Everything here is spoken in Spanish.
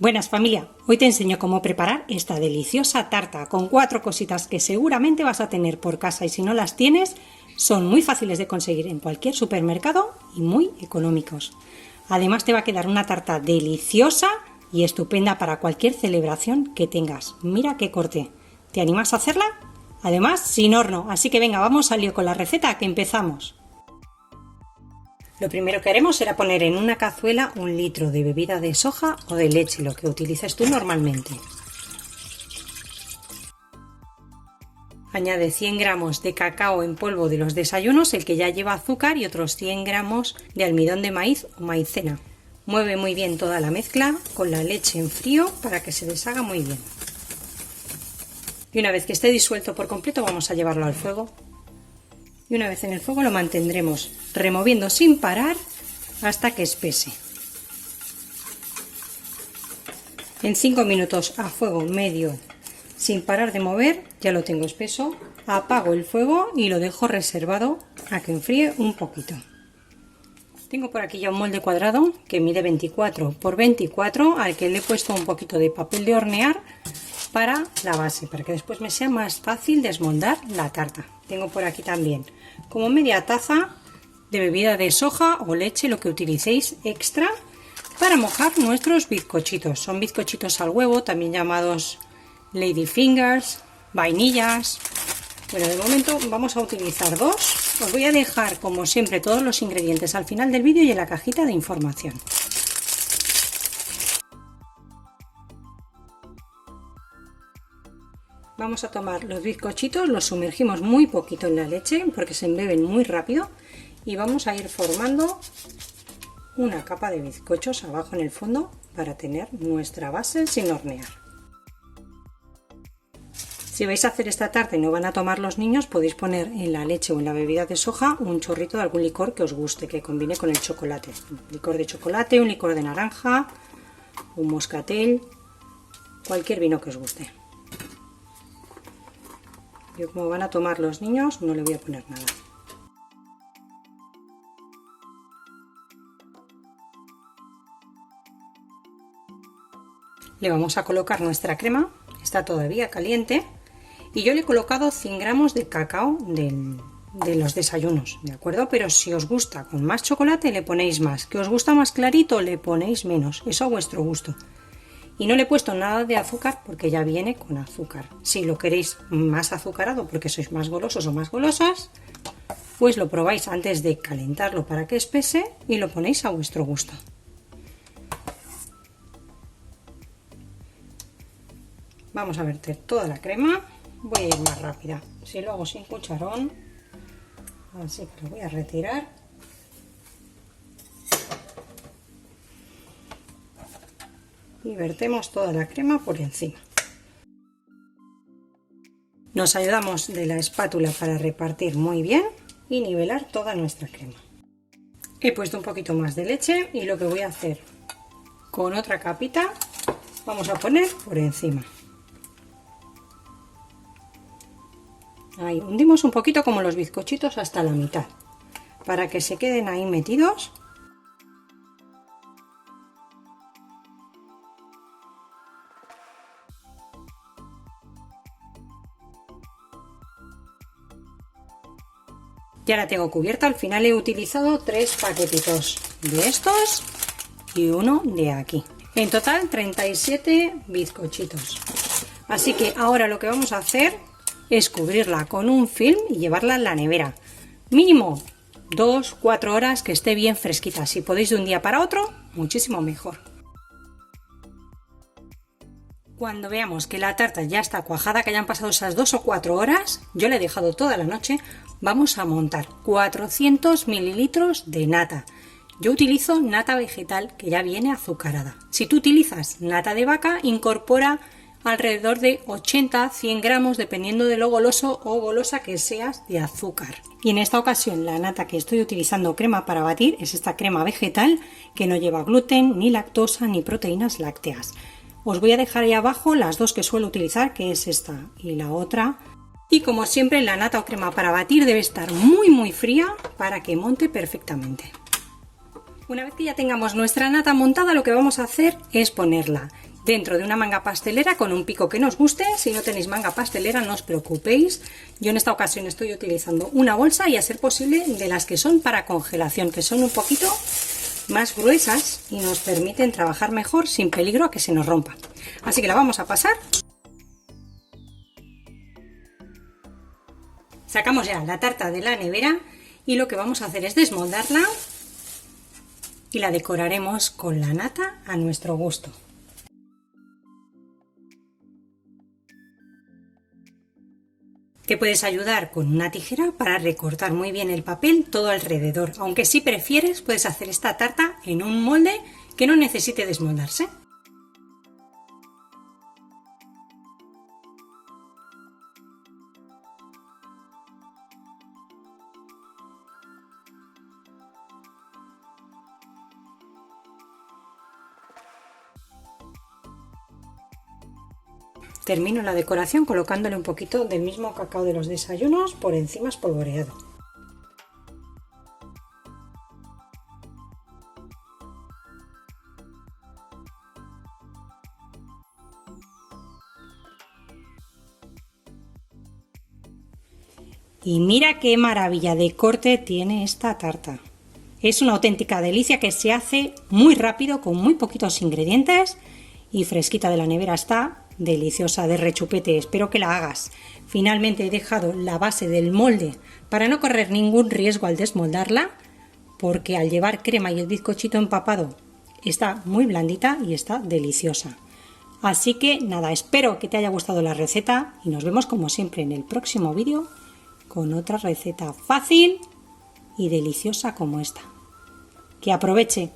Buenas familia, hoy te enseño cómo preparar esta deliciosa tarta con 4 cositas que seguramente vas a tener por casa y si no las tienes son muy fáciles de conseguir en cualquier supermercado y muy económicos. Además te va a quedar una tarta deliciosa y estupenda para cualquier celebración que tengas. Mira qué corte, ¿te animas a hacerla? Además sin horno, así que venga, vamos al lío con la receta que empezamos. Lo primero que haremos será poner en una cazuela 1 litro de bebida de soja o de leche, lo que utilices tú normalmente. Añade 100 gramos de cacao en polvo de los desayunos, el que ya lleva azúcar, y otros 100 gramos de almidón de maíz o maicena. Mueve muy bien toda la mezcla con la leche en frío para que se deshaga muy bien. Y una vez que esté disuelto por completo vamos a llevarlo al fuego. Y una vez en el fuego lo mantendremos removiendo sin parar hasta que espese. En 5 minutos a fuego medio sin parar de mover ya lo tengo espeso. Apago el fuego y lo dejo reservado a que enfríe un poquito. Tengo por aquí ya un molde cuadrado que mide 24 por 24 al que le he puesto un poquito de papel de hornear para la base, para que después me sea más fácil desmoldar la tarta. Tengo por aquí también como media taza de bebida de soja o leche, lo que utilicéis extra, para mojar nuestros bizcochitos. Son bizcochitos al huevo, también llamados lady fingers, vainillas. Bueno, de momento vamos a utilizar 2. Os voy a dejar como siempre todos los ingredientes al final del vídeo y en la cajita de información. Vamos a tomar los bizcochitos, los sumergimos muy poquito en la leche porque se embeben muy rápido y vamos a ir formando una capa de bizcochos abajo en el fondo para tener nuestra base sin hornear. Si vais a hacer esta tarta y no van a tomar los niños, podéis poner en la leche o en la bebida de soja un chorrito de algún licor que os guste, que combine con el chocolate. Un licor de chocolate, un licor de naranja, un moscatel, cualquier vino que os guste. Yo, como van a tomar los niños, no le voy a poner nada. Le vamos a colocar nuestra crema, está todavía caliente, y yo le he colocado 100 gramos de cacao de los desayunos, ¿de acuerdo? Pero si os gusta con más chocolate le ponéis más, que os gusta más clarito le ponéis menos, eso a vuestro gusto. Y no le he puesto nada de azúcar porque ya viene con azúcar. Si lo queréis más azucarado porque sois más golosos o más golosas, pues lo probáis antes de calentarlo para que espese y lo ponéis a vuestro gusto. Vamos a verter toda la crema. Voy a ir más rápida. Si lo hago sin cucharón, así que lo voy a retirar. Y vertemos toda la crema por encima. Nos ayudamos de la espátula para repartir muy bien y nivelar toda nuestra crema. He puesto un poquito más de leche y lo que voy a hacer con otra capita vamos a poner por encima. Ahí hundimos un poquito como los bizcochitos hasta la mitad para que se queden ahí metidos. Ya la tengo cubierta, al final he utilizado 3 paquetitos de estos y uno de aquí. En total 37 bizcochitos. Así que ahora lo que vamos a hacer es cubrirla con un film y llevarla en la nevera. Mínimo 2-4 horas que esté bien fresquita. Si podéis de un día para otro, muchísimo mejor. Cuando veamos que la tarta ya está cuajada, que hayan pasado esas 2 o 4 horas, yo la he dejado toda la noche, vamos a montar 400 mililitros de nata. Yo utilizo nata vegetal que ya viene azucarada. Si tú utilizas nata de vaca, incorpora alrededor de 80-100 gramos dependiendo de lo goloso o golosa que seas de azúcar. Y en esta ocasión la nata que estoy utilizando crema para batir es esta crema vegetal que no lleva gluten, ni lactosa, ni proteínas lácteas. Os voy a dejar ahí abajo las 2 que suelo utilizar, que es esta y la otra. Y como siempre la nata o crema para batir debe estar muy fría para que monte perfectamente. Una vez que ya tengamos nuestra nata montada, lo que vamos a hacer es ponerla dentro de una manga pastelera con un pico que nos guste. Si no tenéis manga pastelera, no os preocupéis. Yo en esta ocasión estoy utilizando una bolsa y, a ser posible, de las que son para congelación, que son un poquito más gruesas y nos permiten trabajar mejor sin peligro a que se nos rompa. Así que la vamos a pasar. Sacamos ya la tarta de la nevera y lo que vamos a hacer es desmoldarla y la decoraremos con la nata a nuestro gusto. Te puedes ayudar con una tijera para recortar muy bien el papel todo alrededor, aunque si prefieres puedes hacer esta tarta en un molde que no necesite desmoldarse. Termino la decoración colocándole un poquito del mismo cacao de los desayunos por encima espolvoreado. Y mira qué maravilla de corte tiene esta tarta. Es una auténtica delicia que se hace muy rápido con muy poquitos ingredientes y fresquita de la nevera. Está deliciosa, de rechupete. Espero que la hagas. Finalmente he dejado la base del molde para no correr ningún riesgo al desmoldarla, porque al llevar crema y el bizcochito empapado está muy blandita y está deliciosa. Así que nada, espero que te haya gustado la receta y nos vemos como siempre en el próximo vídeo con otra receta fácil y deliciosa como esta. Que aproveche.